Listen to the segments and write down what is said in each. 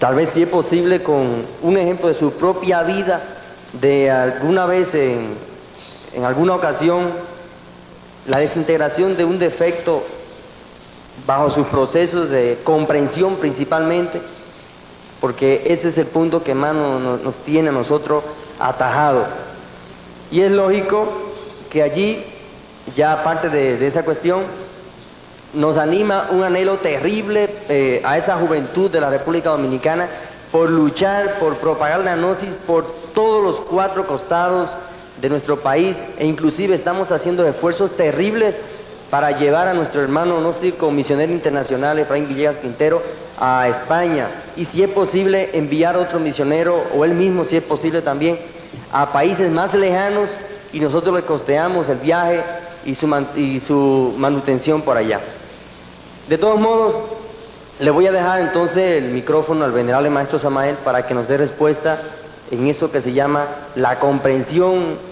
tal vez si es posible con un ejemplo de su propia vida, de alguna vez en alguna ocasión, la desintegración de un defecto bajo sus procesos de comprensión principalmente, porque ese es el punto que más nos tiene a nosotros atajado. Y es lógico que allí, ya aparte de esa cuestión, nos anima un anhelo terrible a esa juventud de la República Dominicana por luchar, por propagar la gnosis por todos los cuatro costados de nuestro país, e inclusive estamos haciendo esfuerzos terribles para llevar a nuestro hermano gnóstico misionero internacional Efraín Villegas Quintero a España, y si es posible enviar otro misionero, o él mismo si es posible también, a países más lejanos, y nosotros le costeamos el viaje y su manutención por allá. De todos modos, le voy a dejar entonces el micrófono al venerable maestro Samael para que nos dé respuesta en eso que se llama la comprensión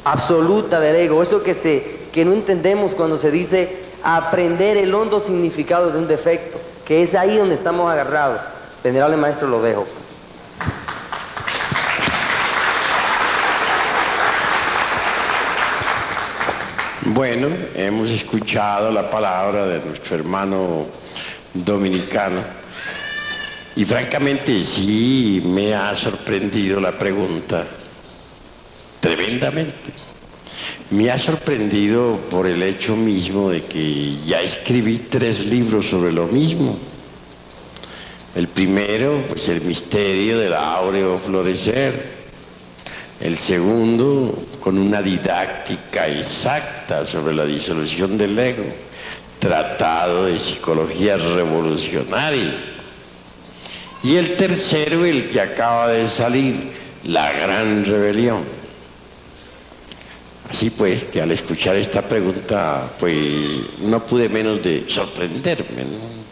absoluta del ego, eso que no entendemos cuando se dice aprender el hondo significado de un defecto, que es ahí donde estamos agarrados. Venerable maestro, lo dejo. Bueno, hemos escuchado la palabra de nuestro hermano dominicano y francamente sí me ha sorprendido la pregunta tremendamente. Me ha sorprendido por el hecho mismo de que ya escribí 3 libros sobre lo mismo. El primero, pues el misterio del áureo florecer. El segundo, con una didáctica exacta sobre la disolución del ego, tratado de psicología revolucionaria. Y el tercero, el que acaba de salir, la gran rebelión. Así pues, que al escuchar esta pregunta, pues no pude menos de sorprenderme, ¿no?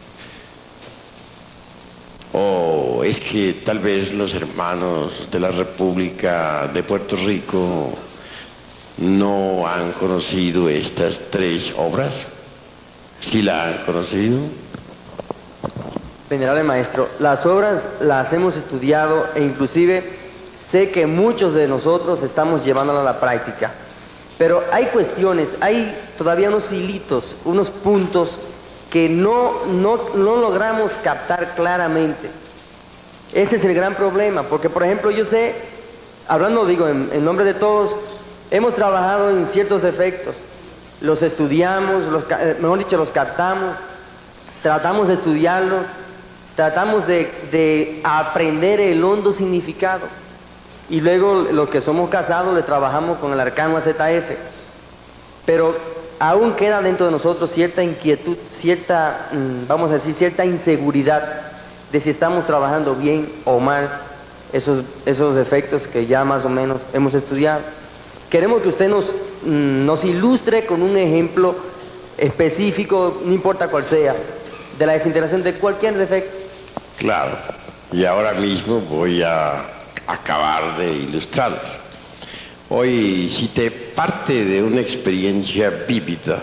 O es que tal vez los hermanos de la República de Puerto Rico no han conocido estas 3 obras. ¿Sí la han conocido? Venerable maestro, las obras las hemos estudiado e inclusive sé que muchos de nosotros estamos llevándolas a la práctica. Pero hay cuestiones, hay todavía unos hilitos, unos puntos que no logramos captar claramente. Ese es el gran problema, porque por ejemplo yo sé, hablando digo en nombre de todos, hemos trabajado en ciertos defectos, los estudiamos, mejor dicho, los captamos, tratamos de estudiarlos, tratamos de aprender el hondo significado, y luego los que somos casados le trabajamos con el arcano AZF, pero aún queda dentro de nosotros cierta inquietud, cierta, vamos a decir, cierta inseguridad de si estamos trabajando bien o mal esos efectos que ya más o menos hemos estudiado. Queremos que usted nos ilustre con un ejemplo específico, no importa cuál sea, de la desintegración de cualquier defecto. Claro, y ahora mismo voy a acabar de ilustrarlos. Hoy cité parte de una experiencia vívida,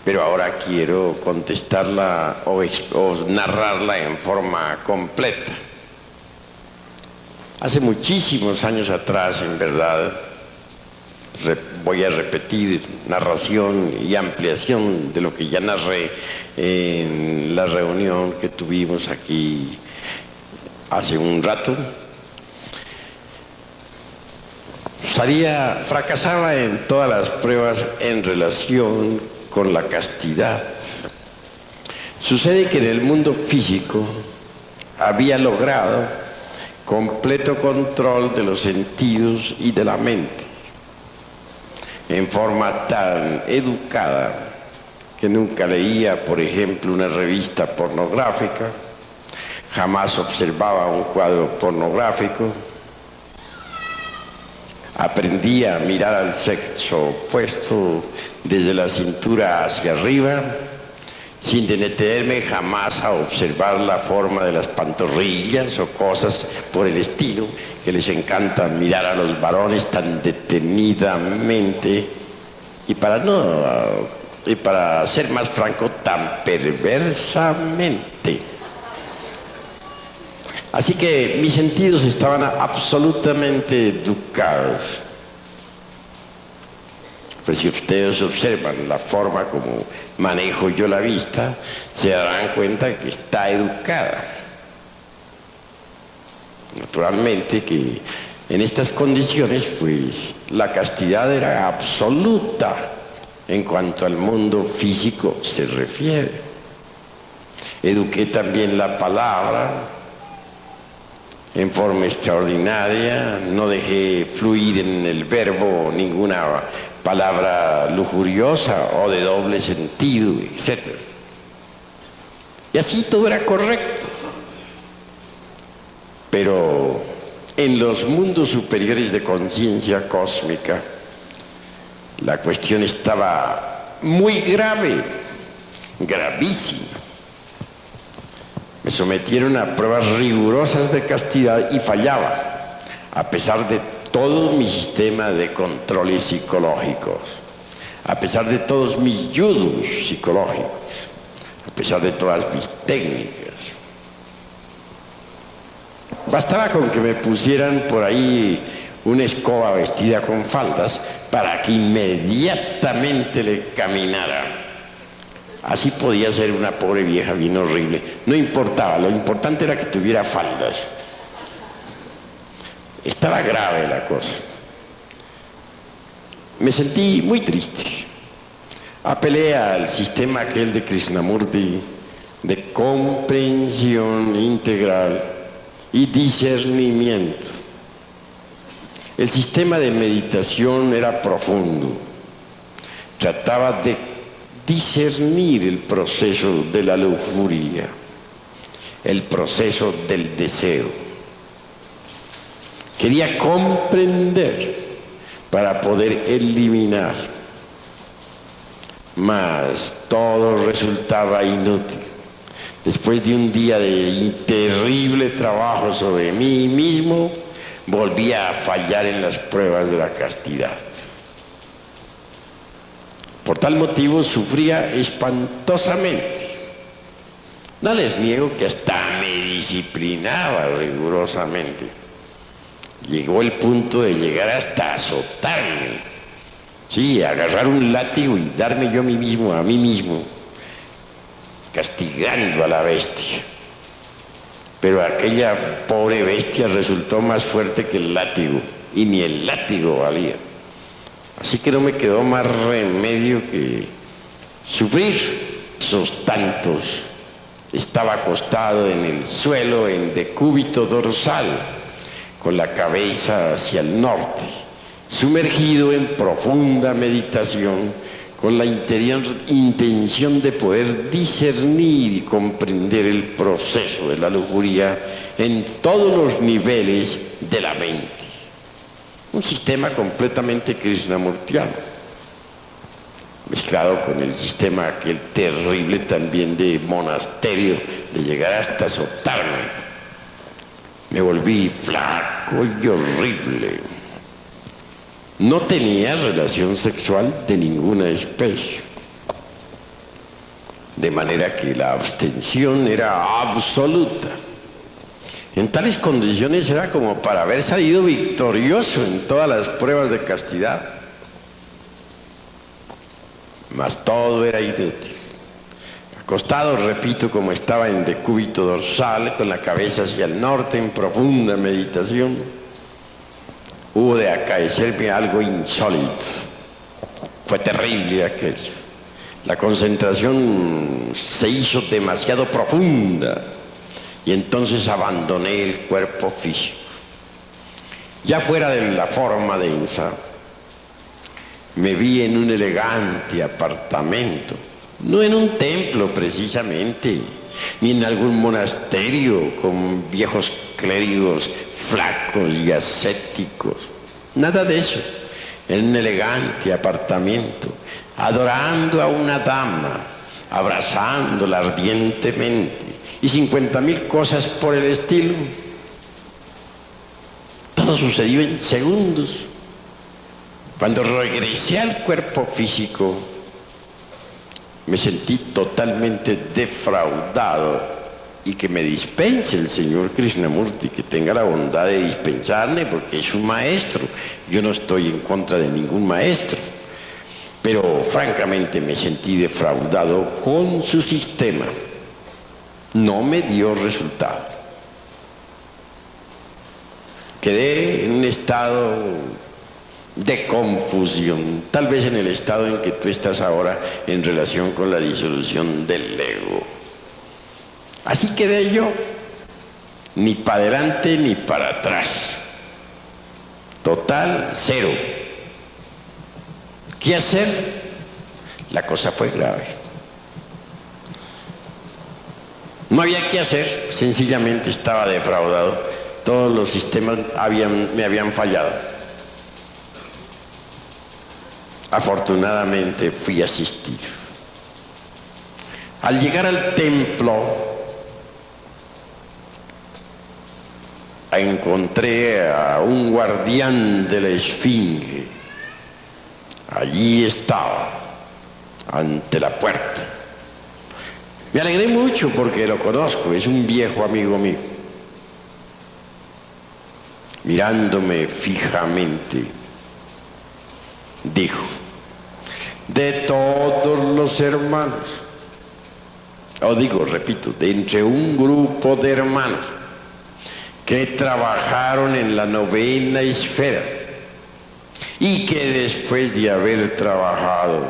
pero ahora quiero contestarla o narrarla en forma completa. Hace muchísimos años atrás, en verdad, voy a repetir narración y ampliación de lo que ya narré en la reunión que tuvimos aquí hace un rato. Fracasaba en todas las pruebas en relación con la castidad. Sucede que en el mundo físico había logrado completo control de los sentidos y de la mente, en forma tan educada que nunca leía, por ejemplo, una revista pornográfica, jamás observaba un cuadro pornográfico, aprendí a mirar al sexo opuesto desde la cintura hacia arriba, sin detenerme jamás a observar la forma de las pantorrillas o cosas por el estilo, que les encanta mirar a los varones tan detenidamente y para ser más franco, tan perversamente. Así que mis sentidos estaban absolutamente educados. Pues si ustedes observan la forma como manejo yo la vista, se darán cuenta que está educada. Naturalmente que en estas condiciones, pues la castidad era absoluta en cuanto al mundo físico se refiere. Eduqué también la palabra en forma extraordinaria, no dejé fluir en el verbo ninguna palabra lujuriosa o de doble sentido, etc. Y así todo era correcto. Pero en los mundos superiores de conciencia cósmica, la cuestión estaba muy grave, gravísima. Me sometieron a pruebas rigurosas de castidad y fallaba, a pesar de todo mi sistema de controles psicológicos, a pesar de todos mis yudus psicológicos, a pesar de todas mis técnicas. Bastaba con que me pusieran por ahí una escoba vestida con faldas para que inmediatamente le caminara. Así podía ser una pobre vieja bien horrible. No importaba, lo importante era que tuviera faldas. Estaba grave la cosa. Me sentí muy triste. Apelé al sistema aquel de Krishnamurti de comprensión integral y discernimiento. El sistema de meditación era profundo. Trataba de discernir el proceso de la lujuria, el proceso del deseo. Quería comprender para poder eliminar, mas todo resultaba inútil. Después de un día de terrible trabajo sobre mí mismo, volví a fallar en las pruebas de la castidad. Por tal motivo sufría espantosamente. No les niego que hasta me disciplinaba rigurosamente. Llegó el punto de llegar hasta azotarme. Sí, agarrar un látigo y darme yo a mí mismo, castigando a la bestia. Pero aquella pobre bestia resultó más fuerte que el látigo, y ni el látigo valía. Así que no me quedó más remedio que sufrir esos tantos. Estaba acostado en el suelo en decúbito dorsal, con la cabeza hacia el norte, sumergido en profunda meditación, con la interior intención de poder discernir y comprender el proceso de la lujuria en todos los niveles de la mente. Un sistema completamente krishnamurtiano, mezclado con el sistema aquel terrible también de monasterio, de llegar hasta azotarme. Me volví flaco y horrible. No tenía relación sexual de ninguna especie. De manera que la abstención era absoluta. En tales condiciones era como para haber salido victorioso en todas las pruebas de castidad. Mas todo era inútil. Acostado, repito, como estaba en decúbito dorsal, con la cabeza hacia el norte, en profunda meditación, hubo de acaecerme algo insólito. Fue terrible aquello. La concentración se hizo demasiado profunda y entonces abandoné el cuerpo físico. Ya fuera de la forma densa, me vi en un elegante apartamento, no en un templo precisamente, ni en algún monasterio con viejos clérigos flacos y ascéticos, nada de eso. En un elegante apartamento, adorando a una dama, abrazándola ardientemente y 50.000 cosas por el estilo. Todo sucedió en segundos. Cuando regresé al cuerpo físico, me sentí totalmente defraudado y que me dispense el señor Krishnamurti, que tenga la bondad de dispensarme, porque es un maestro. Yo no estoy en contra de ningún maestro, pero francamente me sentí defraudado con su sistema. No me dio resultado. Quedé en un estado de confusión, tal vez en el estado en que tú estás ahora en relación con la disolución del ego. Así quedé yo, ni para adelante ni para atrás. Total, cero. ¿Qué hacer? La cosa fue grave. No había qué hacer, sencillamente estaba defraudado. Todos los sistemas me habían fallado. Afortunadamente fui asistido. Al llegar al templo, encontré a un guardián de la esfinge. Allí estaba, ante la puerta. Me alegré mucho porque lo conozco, es un viejo amigo mío. Mirándome fijamente, dijo: de todos los hermanos, repito, de entre un grupo de hermanos que trabajaron en la novena esfera y que después de haber trabajado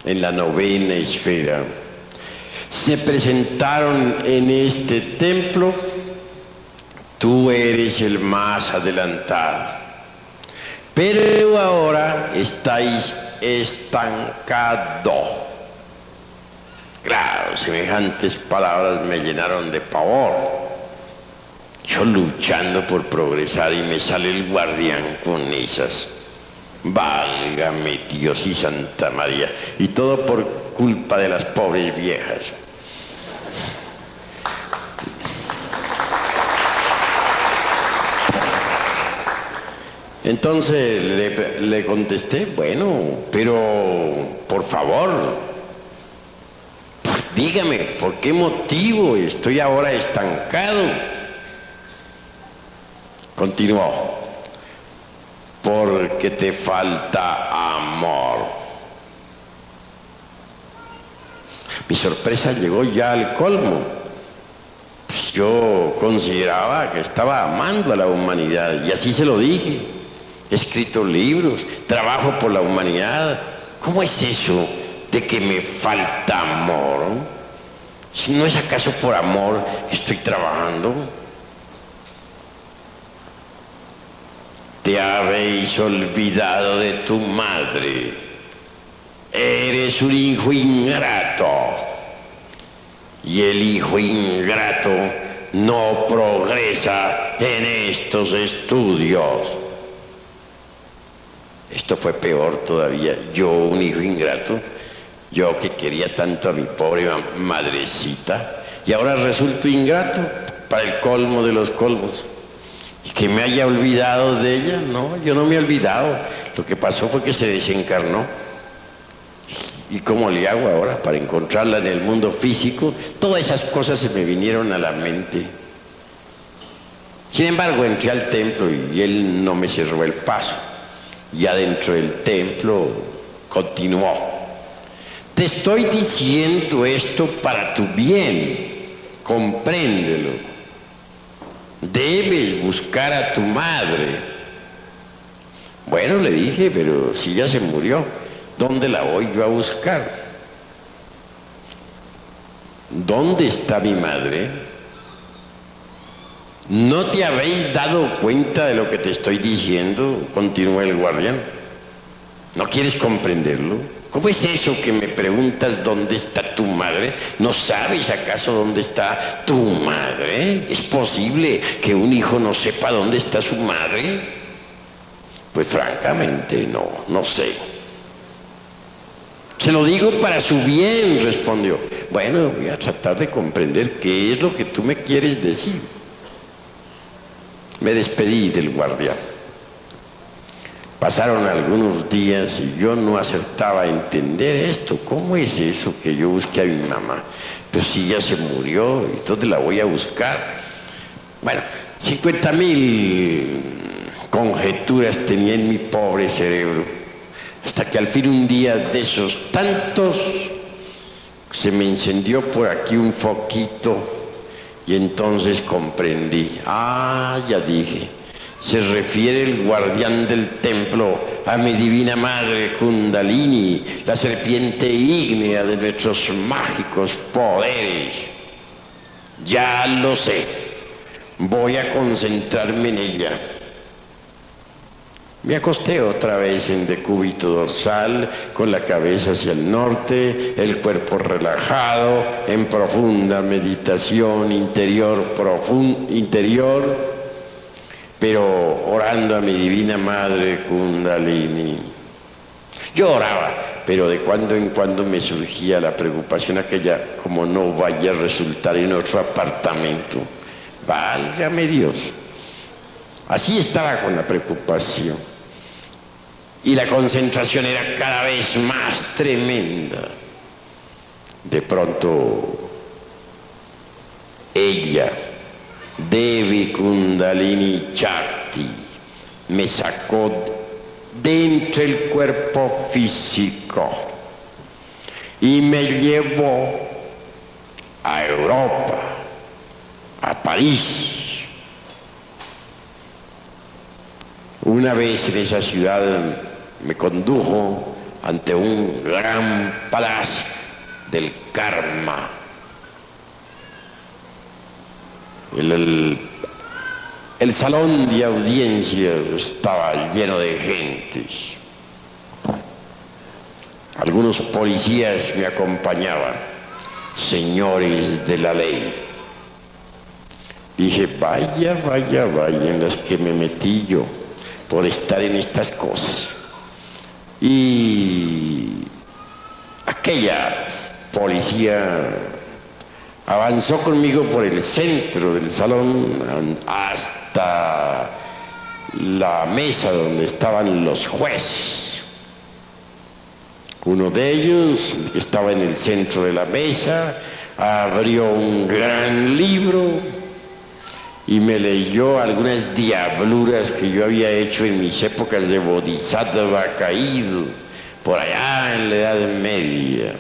en la novena esfera se presentaron en este templo, tú eres el más adelantado. Pero ahora estáis estancados. Claro, semejantes palabras me llenaron de pavor. Yo luchando por progresar y me sale el guardián con esas. Válgame Dios y Santa María. Y todo por culpa de las pobres viejas. Entonces le contesté: bueno, pero por favor, dígame, ¿por qué motivo estoy ahora estancado? Continuó: porque te falta amor. Mi sorpresa llegó ya al colmo. Pues yo consideraba que estaba amando a la humanidad, y así se lo dije. He escrito libros, trabajo por la humanidad. ¿Cómo es eso de que me falta amor? Si no es acaso por amor que estoy trabajando. Te habéis olvidado de tu madre. Eres un hijo ingrato. Y el hijo ingrato no progresa en estos estudios. Esto fue peor todavía. Yo, un hijo ingrato, yo que quería tanto a mi pobre madrecita, y ahora resulto ingrato para el colmo de los colmos. ¿Y que me haya olvidado de ella? No, yo no me he olvidado. Lo que pasó fue que se desencarnó. ¿Y cómo le hago ahora para encontrarla en el mundo físico? Todas esas cosas se me vinieron a la mente. Sin embargo, entré al templo y él no me cerró el paso. Y adentro del templo continuó: te estoy diciendo esto para tu bien, compréndelo. Debes buscar a tu madre. Bueno, le dije, pero si ya se murió, ¿dónde la voy yo a buscar? ¿Dónde está mi madre? ¿No te habéis dado cuenta de lo que te estoy diciendo? Continuó el guardián. ¿No quieres comprenderlo? ¿Cómo es eso que me preguntas dónde está tu madre? ¿No sabes acaso dónde está tu madre? ¿Es posible que un hijo no sepa dónde está su madre? Pues francamente no sé. Se lo digo para su bien, respondió. Bueno, voy a tratar de comprender qué es lo que tú me quieres decir. Me despedí del guardián. Pasaron algunos días y yo no acertaba a entender esto. ¿Cómo es eso que yo busqué a mi mamá? Pero si ya se murió, ¿entonces la voy a buscar? Bueno, 50.000 conjeturas tenía en mi pobre cerebro, hasta que al fin un día de esos tantos se me encendió por aquí un foquito y entonces comprendí. Ah, ya dije, se refiere el guardián del templo a mi divina madre Kundalini, la serpiente ígnea de nuestros mágicos poderes. Ya lo sé, voy a concentrarme en ella. Me acosté otra vez en decúbito dorsal, con la cabeza hacia el norte, el cuerpo relajado, en profunda meditación interior, pero orando a mi divina madre Kundalini. Yo oraba, pero de cuando en cuando me surgía la preocupación aquella, como no vaya a resultar en otro apartamento. Válgame Dios. Así estaba con la preocupación. Y la concentración era cada vez más tremenda. De pronto, ella, Devi Kundalini Shakti, me sacó de entre el cuerpo físico y me llevó a Europa, a París. Una vez en esa ciudad me condujo ante un gran palacio del karma. El salón de audiencias estaba lleno de gentes. Algunos policías me acompañaban, señores de la ley. Dije, vaya, en las que me metí yo por estar en estas cosas. Y aquella policía avanzó conmigo por el centro del salón hasta la mesa donde estaban los jueces. Uno de ellos, el que estaba en el centro de la mesa, abrió un gran libro y me leyó algunas diabluras que yo había hecho en mis épocas de bodhisattva caído, por allá en la Edad Media,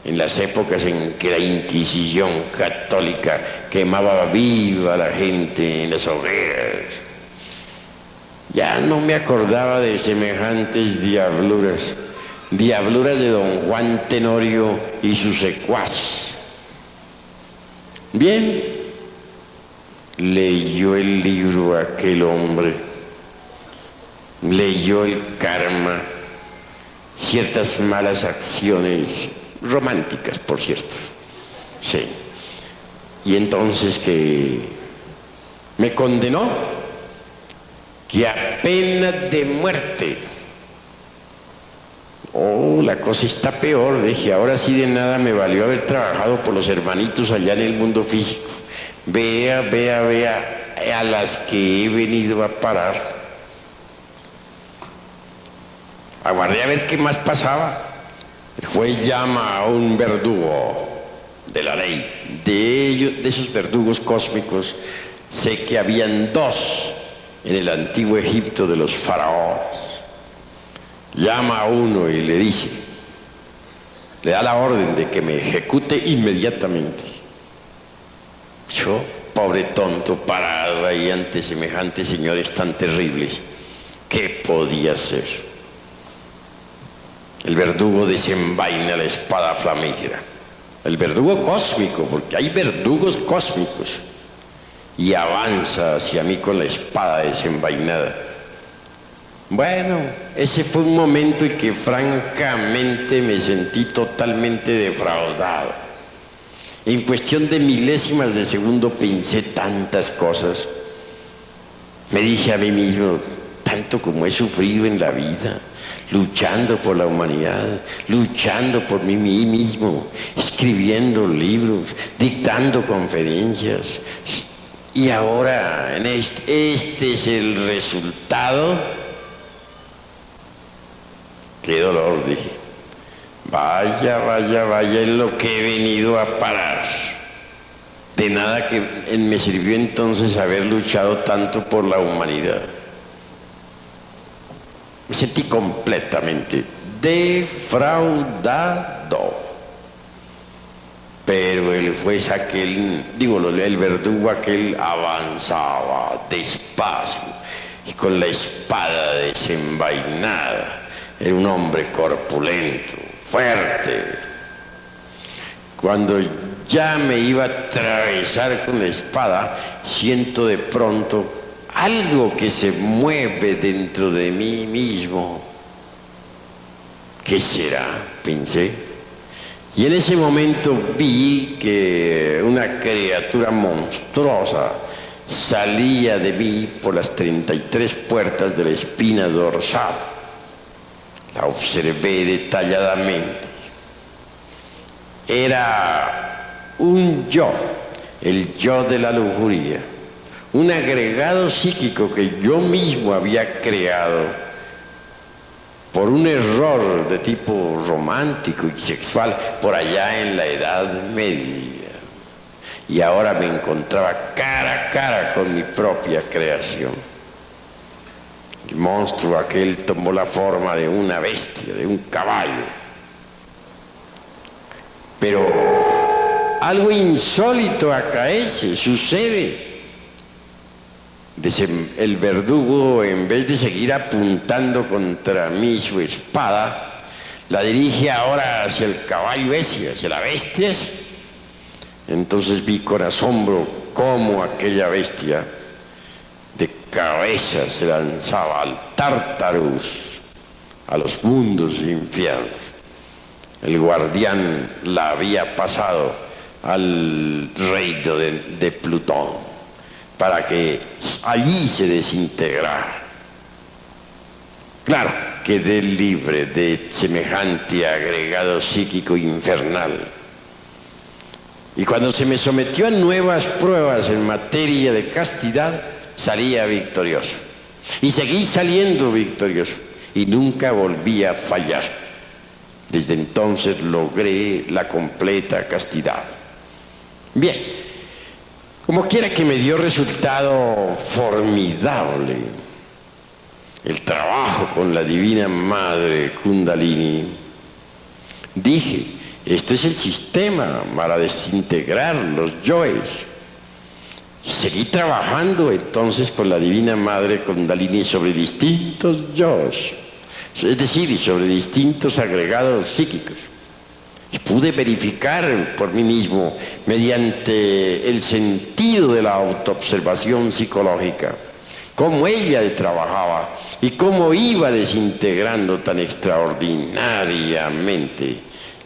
en las épocas en que la Inquisición católica quemaba viva a la gente en las hogueras. Ya no me acordaba de semejantes diabluras de don Juan Tenorio y sus secuaces. Bien, leyó el libro aquel hombre, leyó el karma, ciertas malas acciones, románticas por cierto, sí, y entonces que me condenó que a pena de muerte. Oh, la cosa está peor, dije, ahora sí de nada me valió haber trabajado por los hermanitos allá en el mundo físico. Vea a las que he venido a parar. Aguardé a ver qué más pasaba. El juez llama a un verdugo de la ley. De esos verdugos cósmicos, sé que habían dos en el antiguo Egipto de los faraones. Llama a uno y le dice, le da la orden de que me ejecute inmediatamente. Yo, pobre tonto, parado ahí ante semejantes señores tan terribles, ¿qué podía hacer? El verdugo desenvaina la espada flamígera. El verdugo cósmico, porque hay verdugos cósmicos, y avanza hacia mí con la espada desenvainada. Bueno, ese fue un momento en que francamente me sentí totalmente defraudado. En cuestión de milésimas de segundo pensé tantas cosas. Me dije a mí mismo, tanto como he sufrido en la vida, luchando por la humanidad, luchando por mí mismo, escribiendo libros, dictando conferencias. Y ahora, este es el resultado. qué dolor, dije. Vaya, vaya, vaya en lo que he venido a parar. De nada que me sirvió entonces haber luchado tanto por la humanidad. Me sentí completamente defraudado. Pero el juez aquel, el verdugo aquel avanzaba despacio y con la espada desenvainada. Era un hombre corpulento, fuerte. Cuando ya me iba a atravesar con la espada, siento de pronto algo que se mueve dentro de mí mismo. ¿Qué será?, pensé. Y en ese momento vi que una criatura monstruosa salía de mí por las 33 puertas de la espina dorsal. La observé detalladamente. Era un yo, el yo de la lujuria, un agregado psíquico que yo mismo había creado por un error de tipo romántico y sexual por allá en la Edad Media. Y ahora me encontraba cara a cara con mi propia creación. El monstruo aquel tomó la forma de una bestia, de un caballo. Pero algo insólito acaece, sucede. El verdugo, en vez de seguir apuntando contra mí su espada, la dirige ahora hacia el caballo ese, hacia la bestia. Entonces vi con asombro cómo aquella bestia de cabeza se lanzaba al Tártarus, a los mundos infiernos. El guardián la había pasado al reino de Plutón, para que allí se desintegrara. Claro, quedé libre de semejante agregado psíquico infernal. Y cuando se me sometió a nuevas pruebas en materia de castidad, salía victorioso. Y seguí saliendo victorioso. Y nunca volví a fallar. Desde entonces logré la completa castidad. Bien. Como quiera que me dio resultado formidable el trabajo con la Divina Madre Kundalini. Dije, este es el sistema para desintegrar los yoes. Seguí trabajando entonces con la Divina Madre Kundalini sobre distintos yoes, es decir, sobre distintos agregados psíquicos. Y pude verificar por mí mismo, mediante el sentido de la autoobservación psicológica, cómo ella trabajaba y cómo iba desintegrando tan extraordinariamente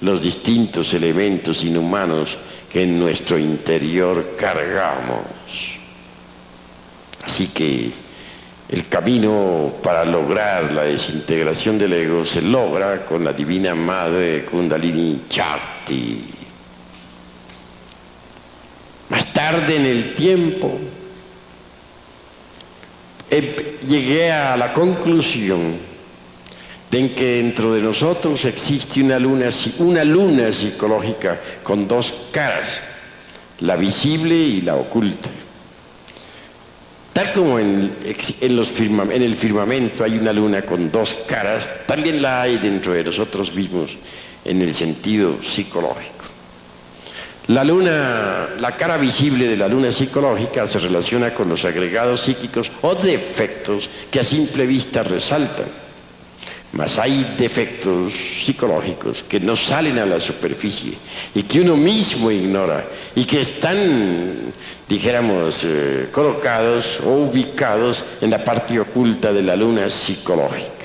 los distintos elementos inhumanos que en nuestro interior cargamos. Así que el camino para lograr la desintegración del ego se logra con la Divina Madre Kundalini Shakti. Más tarde en el tiempo llegué a la conclusión de que dentro de nosotros existe una luna psicológica con dos caras, la visible y la oculta. Tal como en el firmamento hay una luna con dos caras, también la hay dentro de nosotros mismos en el sentido psicológico. La cara visible de la luna psicológica se relaciona con los agregados psíquicos o defectos que a simple vista resaltan. Mas hay defectos psicológicos que no salen a la superficie y que uno mismo ignora y que están, dijéramos, colocados o ubicados en la parte oculta de la luna psicológica.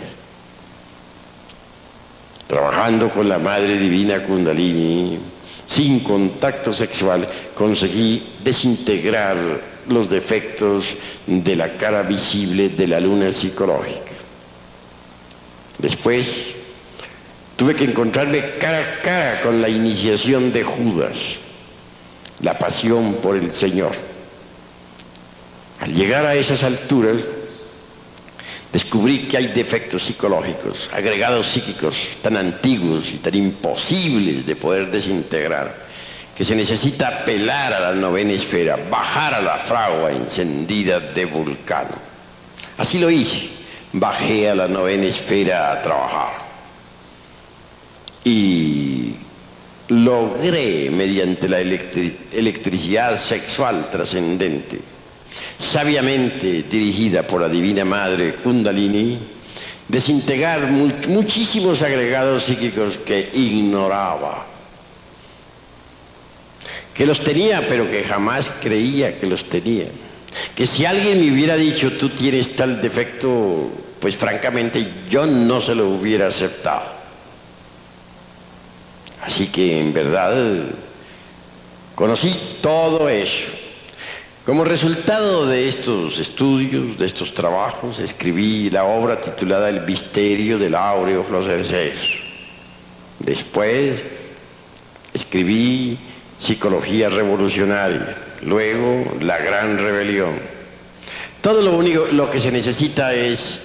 Trabajando con la Madre Divina Kundalini, sin contacto sexual, conseguí desintegrar los defectos de la cara visible de la luna psicológica. Después tuve que encontrarme cara a cara con la iniciación de Judas, la pasión por el Señor. Al llegar a esas alturas, Descubrí que hay defectos psicológicos, agregados psíquicos tan antiguos y tan imposibles de poder desintegrar, que se necesita apelar a la novena esfera, bajar a la fragua encendida de Vulcano. Así lo hice, bajé a la novena esfera a trabajar. Y logré, mediante la electricidad sexual trascendente, sabiamente dirigida por la Divina Madre Kundalini, desintegrar muchísimos agregados psíquicos que ignoraba, que los tenía pero que jamás creía que los tenía, que si alguien me hubiera dicho tú tienes tal defecto, pues francamente yo no se lo hubiera aceptado. Así que en verdad conocí todo eso. Como resultado de estos estudios, de estos trabajos, escribí la obra titulada El misterio del áureo florecer. Después escribí Psicología revolucionaria, luego La gran rebelión. Todo lo que se necesita es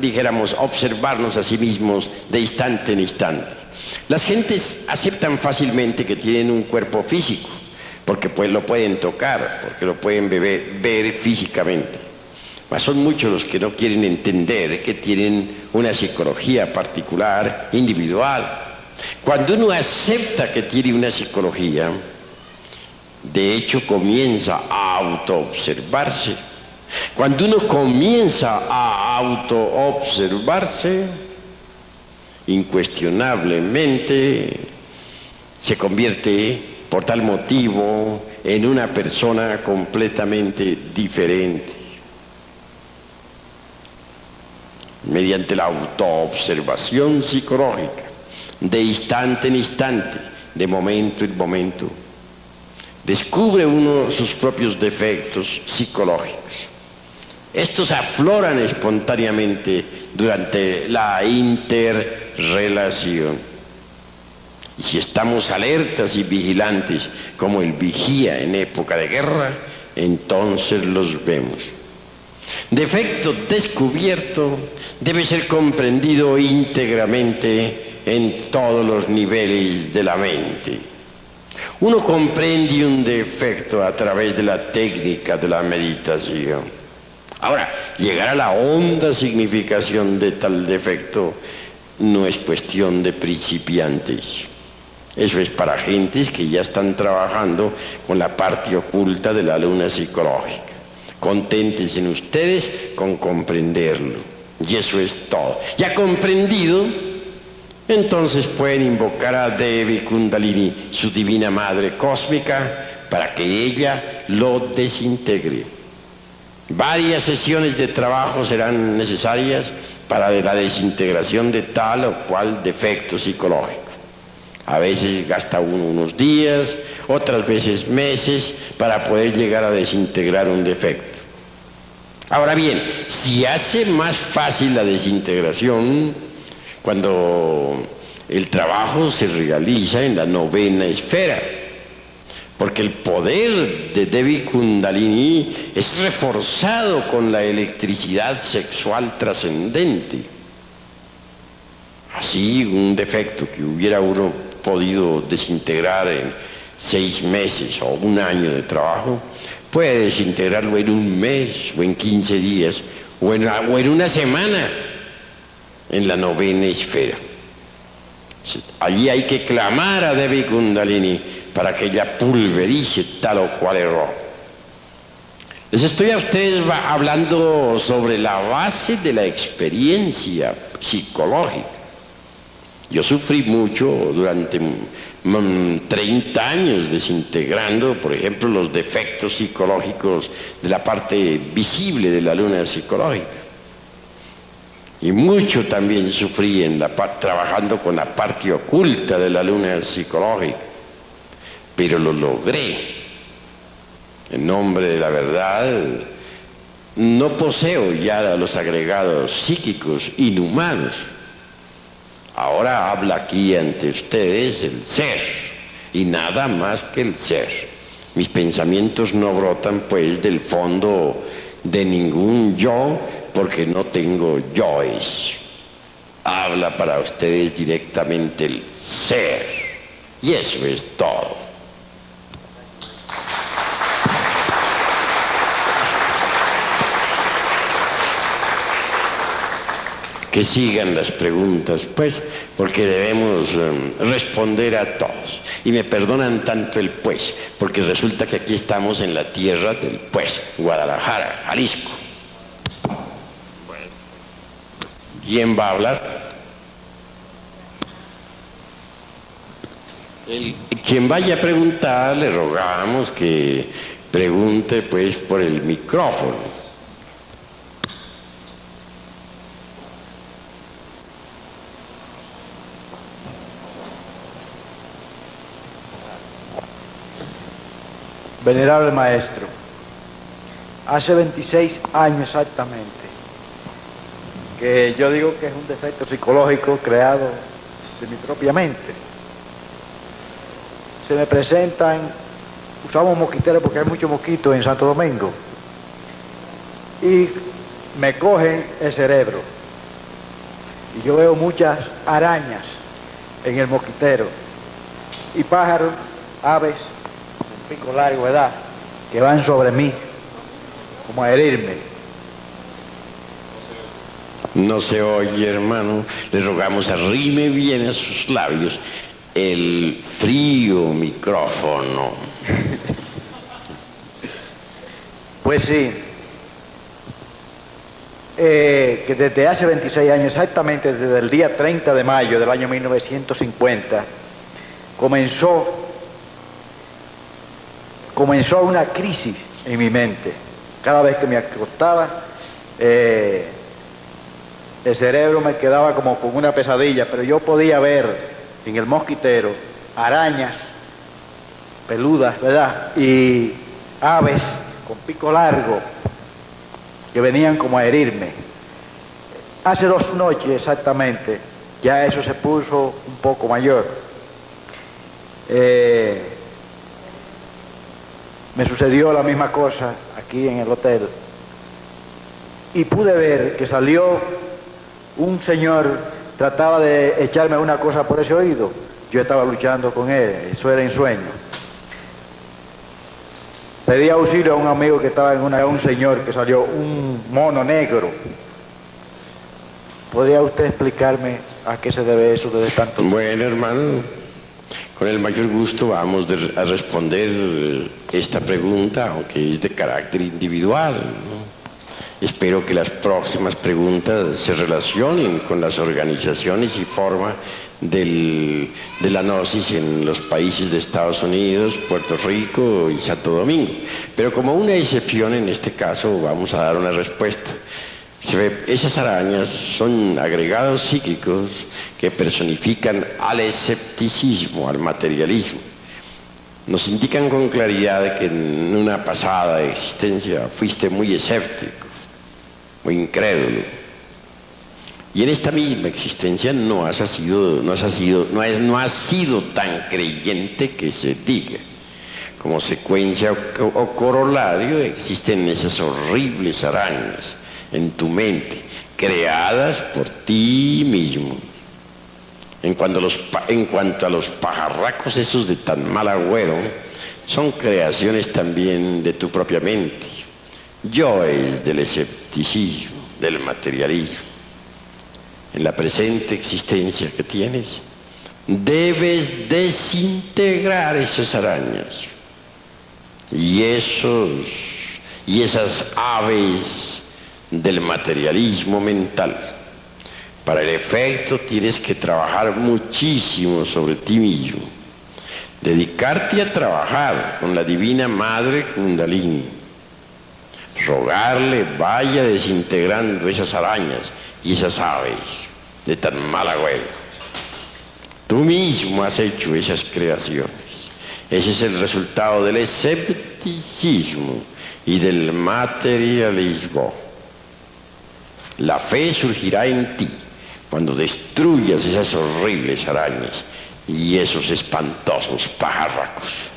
dijéramos, observarnos a sí mismos de instante en instante. Las gentes aceptan fácilmente que tienen un cuerpo físico, porque pues lo pueden tocar, porque lo pueden ver físicamente. Mas son muchos los que no quieren entender que tienen una psicología particular, individual. Cuando uno acepta que tiene una psicología, de hecho comienza a autoobservarse. Cuando uno comienza a autoobservarse, incuestionablemente se convierte por tal motivo en una persona completamente diferente. Mediante la autoobservación psicológica, de instante en instante, de momento en momento, descubre uno sus propios defectos psicológicos. Estos afloran espontáneamente durante la interrelación. Y si estamos alertas y vigilantes como el vigía en época de guerra, entonces los vemos. Defecto descubierto debe ser comprendido íntegramente en todos los niveles de la mente. Uno comprende un defecto a través de la técnica de la meditación. Ahora, llegar a la honda significación de tal defecto no es cuestión de principiantes. Eso es para gentes que ya están trabajando con la parte oculta de la luna psicológica. Conténtense ustedes con comprenderlo. Y eso es todo. Ya comprendido, entonces pueden invocar a Devi Kundalini, su divina madre cósmica, para que ella lo desintegre. Varias sesiones de trabajo serán necesarias para la desintegración de tal o cual defecto psicológico. A veces gasta uno unos días, otras veces meses, para poder llegar a desintegrar un defecto. Ahora bien, si hace más fácil la desintegración cuando el trabajo se realiza en la novena esfera, porque el poder de Devi Kundalini es reforzado con la electricidad sexual trascendente. Así, un defecto que hubiera uno podido desintegrar en 6 meses o 1 año de trabajo, puede desintegrarlo en 1 mes o en 15 días o en una semana en la novena esfera. Allí hay que clamar a Devi Kundalini para que ella pulverice tal o cual error. Les estoy a ustedes hablando sobre la base de la experiencia psicológica. Yo sufrí mucho durante 30 años desintegrando, por ejemplo, los defectos psicológicos de la parte visible de la luna psicológica. Y mucho también sufrí trabajando con la parte oculta de la luna psicológica. Pero lo logré. En nombre de la verdad, no poseo ya los agregados psíquicos inhumanos. Ahora habla aquí ante ustedes el ser, y nada más que el ser. Mis pensamientos no brotan pues del fondo de ningún yo, porque no tengo yoes. Habla para ustedes directamente el ser. Y eso es todo. Que sigan las preguntas, pues, porque debemos responder a todos. Y me perdonan tanto el pues, porque resulta que aquí estamos en la tierra del pues, Guadalajara, Jalisco. Bueno. ¿Quién va a hablar? Quien vaya a preguntar, le rogamos que pregunte, pues, por el micrófono. Venerable maestro, hace 26 años exactamente que yo digo que es un defecto psicológico creado de mi propia mente. Se me presentan, usamos mosquiteros porque hay muchos mosquitos en Santo Domingo, y me cogen el cerebro. Y yo veo muchas arañas en el mosquitero, y pájaros, aves, pico largo, ¿verdad?, que van sobre mí, como a herirme. No se oye, hermano. Le rogamos arrime bien a sus labios el frío micrófono. Pues sí, que desde hace 26 años, exactamente desde el día 30 de mayo del año 1950, comenzó una crisis en mi mente. Cada vez que me acostaba, el cerebro me quedaba como con una pesadilla, pero yo podía ver en el mosquitero arañas peludas, ¿verdad?, y aves con pico largo que venían como a herirme. Hace 2 noches exactamente, ya eso se puso un poco mayor. Me sucedió la misma cosa aquí en el hotel y pude ver que salió un señor, trataba de echarme una cosa por ese oído. Yo estaba luchando con él, eso era en sueño. Pedí auxilio a un amigo que estaba un señor que salió, un mono negro. ¿Podría usted explicarme a qué se debe eso desde tanto tiempo? Bueno, hermano, con el mayor gusto vamos a responder esta pregunta, aunque es de carácter individual, ¿no? Espero que las próximas preguntas se relacionen con las organizaciones y forma de la gnosis en los países de Estados Unidos, Puerto Rico y Santo Domingo. Pero como una excepción en este caso vamos a dar una respuesta. Esas arañas son agregados psíquicos que personifican al escepticismo, al materialismo. Nos indican con claridad que en una pasada existencia fuiste muy escéptico, muy incrédulo. Y en esta misma existencia no has sido tan creyente que se diga. Como secuencia o corolario existen esas horribles arañas en tu mente, creadas por ti mismo. En cuanto a los pajarracos esos de tan mal agüero, son creaciones también de tu propia mente. Yo es del escepticismo, del materialismo. En la presente existencia que tienes, debes desintegrar esas arañas y esas aves del materialismo mental. Para el efecto tienes que trabajar muchísimo sobre ti mismo, dedicarte a trabajar con la divina madre Kundalini, rogarle vaya desintegrando esas arañas y esas aves de tan mal agüero. Tú mismo has hecho esas creaciones. Ese es el resultado del escepticismo y del materialismo. La fe surgirá en ti cuando destruyas esas horribles arañas y esos espantosos pajarracos.